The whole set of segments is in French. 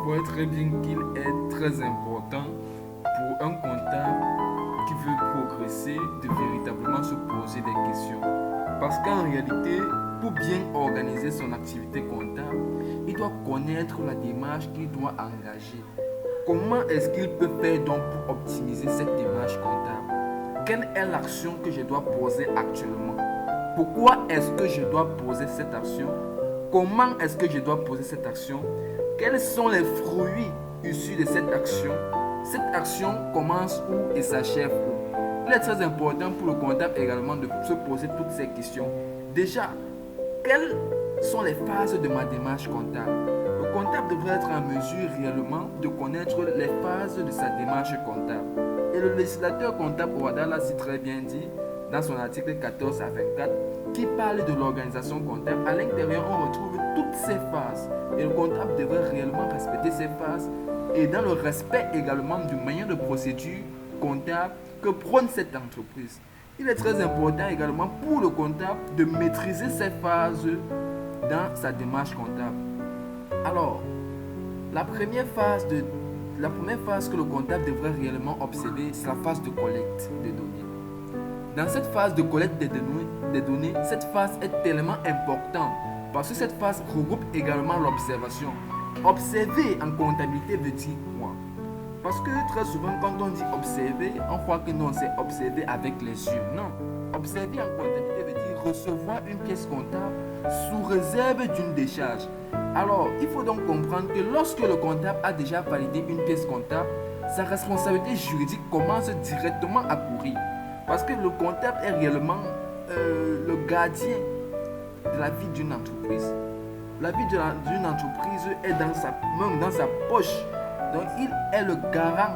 comprenez très bien qu'il est très important pour un comptable qui veut progresser de véritablement se poser des questions. Parce qu'en réalité, pour bien organiser son activité comptable, il doit connaître la démarche qu'il doit engager. Comment est-ce qu'il peut faire donc pour optimiser cette démarche comptable? Quelle est l'action que je dois poser actuellement? Pourquoi est-ce que je dois poser cette action? Comment est-ce que je dois poser cette action? Quels sont les fruits issus de cette action? Cette action commence où et s'achève où? Il est très important pour le comptable également de se poser toutes ces questions. Déjà, quelles sont les phases de ma démarche comptable? Le comptable devrait être en mesure réellement de connaître les phases de sa démarche comptable. Et le législateur comptable Ouada l'a si très bien dit dans son article 14 à 24 qui parle de l'organisation comptable. À l'intérieur, on retrouve toutes ces phases. Et le comptable devrait réellement respecter ces phases et dans le respect également du moyen de procédure comptable que prône cette entreprise. Il est très important également pour le comptable de maîtriser ces phases dans sa démarche comptable. Alors, la première phase que le comptable devrait réellement observer, c'est la phase de collecte des données. Dans cette phase de collecte des données, cette phase est tellement importante parce que cette phase regroupe également l'observation. Observer en comptabilité veut dire quoi? Parce que très souvent, quand on dit observer, on croit que non, c'est observer avec les yeux. Non. Observer en comptabilité veut dire recevoir une pièce comptable sous réserve d'une décharge. Alors, il faut donc comprendre que lorsque le comptable a déjà validé une pièce comptable, sa responsabilité juridique commence directement à courir. Parce que le comptable est réellement le gardien de la vie d'une entreprise. La vie d'une entreprise est même dans sa poche. Donc, il est le garant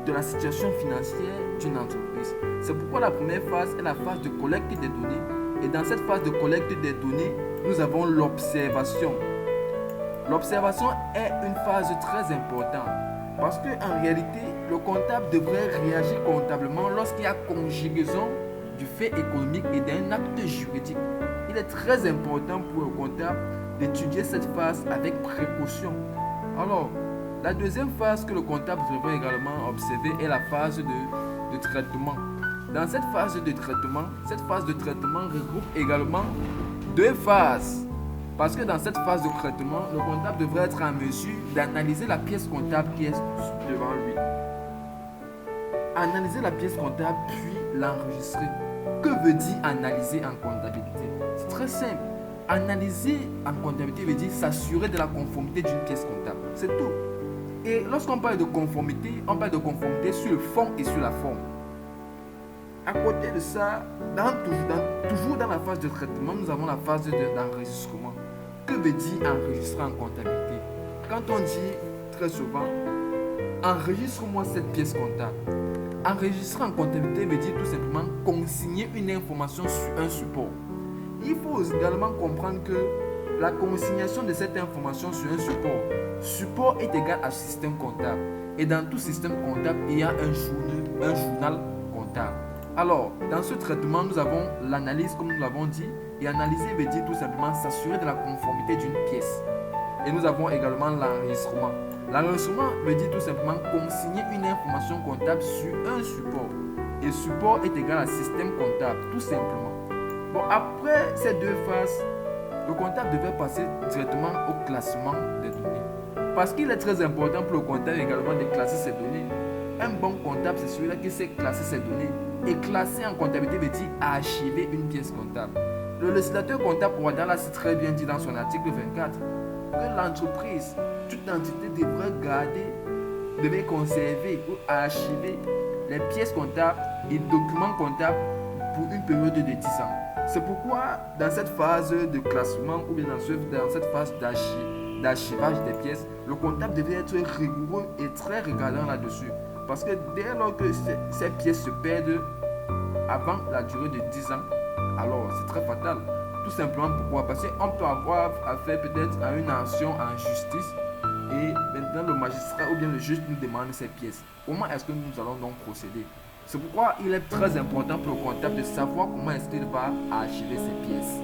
de la situation financière d'une entreprise. C'est pourquoi la première phase est la phase de collecte des données. Et dans cette phase de collecte des données, nous avons l'observation. L'observation est une phase très importante parce qu'en réalité, le comptable devrait réagir comptablement lorsqu'il y a conjugaison du fait économique et d'un acte juridique. Il est très important pour le comptable d'étudier cette phase avec précaution. Alors, la deuxième phase que le comptable devrait également observer est la phase de traitement. Dans cette phase de traitement regroupe également deux phases. Parce que dans cette phase de traitement, le comptable devrait être en mesure d'analyser la pièce comptable qui est devant lui. Analyser la pièce comptable puis l'enregistrer. Que veut dire analyser en comptabilité? C'est très simple. Analyser en comptabilité veut dire s'assurer de la conformité d'une pièce comptable. C'est tout. Et lorsqu'on parle de conformité, on parle de conformité sur le fond et sur la forme. À côté de ça, toujours dans la phase de traitement, nous avons la phase d'enregistrement. Que veut dire enregistrer en comptabilité? Quand on dit très souvent, enregistre-moi cette pièce comptable. Enregistrer en comptabilité veut dire tout simplement consigner une information sur un support. Il faut également comprendre que la consignation de cette information sur un support est égal à système comptable. Et dans tout système comptable, il y a un journal comptable. Alors, dans ce traitement, nous avons l'analyse, comme nous l'avons dit, et analyser veut dire tout simplement s'assurer de la conformité d'une pièce. Et nous avons également l'enregistrement. L'enregistrement veut dire tout simplement consigner une information comptable sur un support. Et support est égal à système comptable, tout simplement. Bon, après ces deux phases, le comptable devait passer directement au classement des données. Parce qu'il est très important pour le comptable également de classer ses données. Un bon comptable, c'est celui-là qui sait classer ses données. Et classer en comptabilité veut dire archiver une pièce comptable. Le législateur comptable Ouada l'a très bien dit dans son article 24 que l'entreprise, toute entité devait conserver ou archiver les pièces comptables et documents comptables pour une période de 10 ans. C'est pourquoi dans cette phase de classement ou bien dans cette phase d'archivage des pièces, le comptable devait être rigoureux et très regardant là-dessus. Parce que dès lors que ces pièces se perdent avant la durée de 10 ans, alors c'est très fatal. Tout simplement pourquoi? Parce qu'on peut avoir affaire peut-être à une action en justice et maintenant le magistrat ou bien le juge nous demande ces pièces. Comment est-ce que nous allons donc procéder? C'est pourquoi il est très important pour le comptable de savoir comment est-ce qu'il va archiver ces pièces.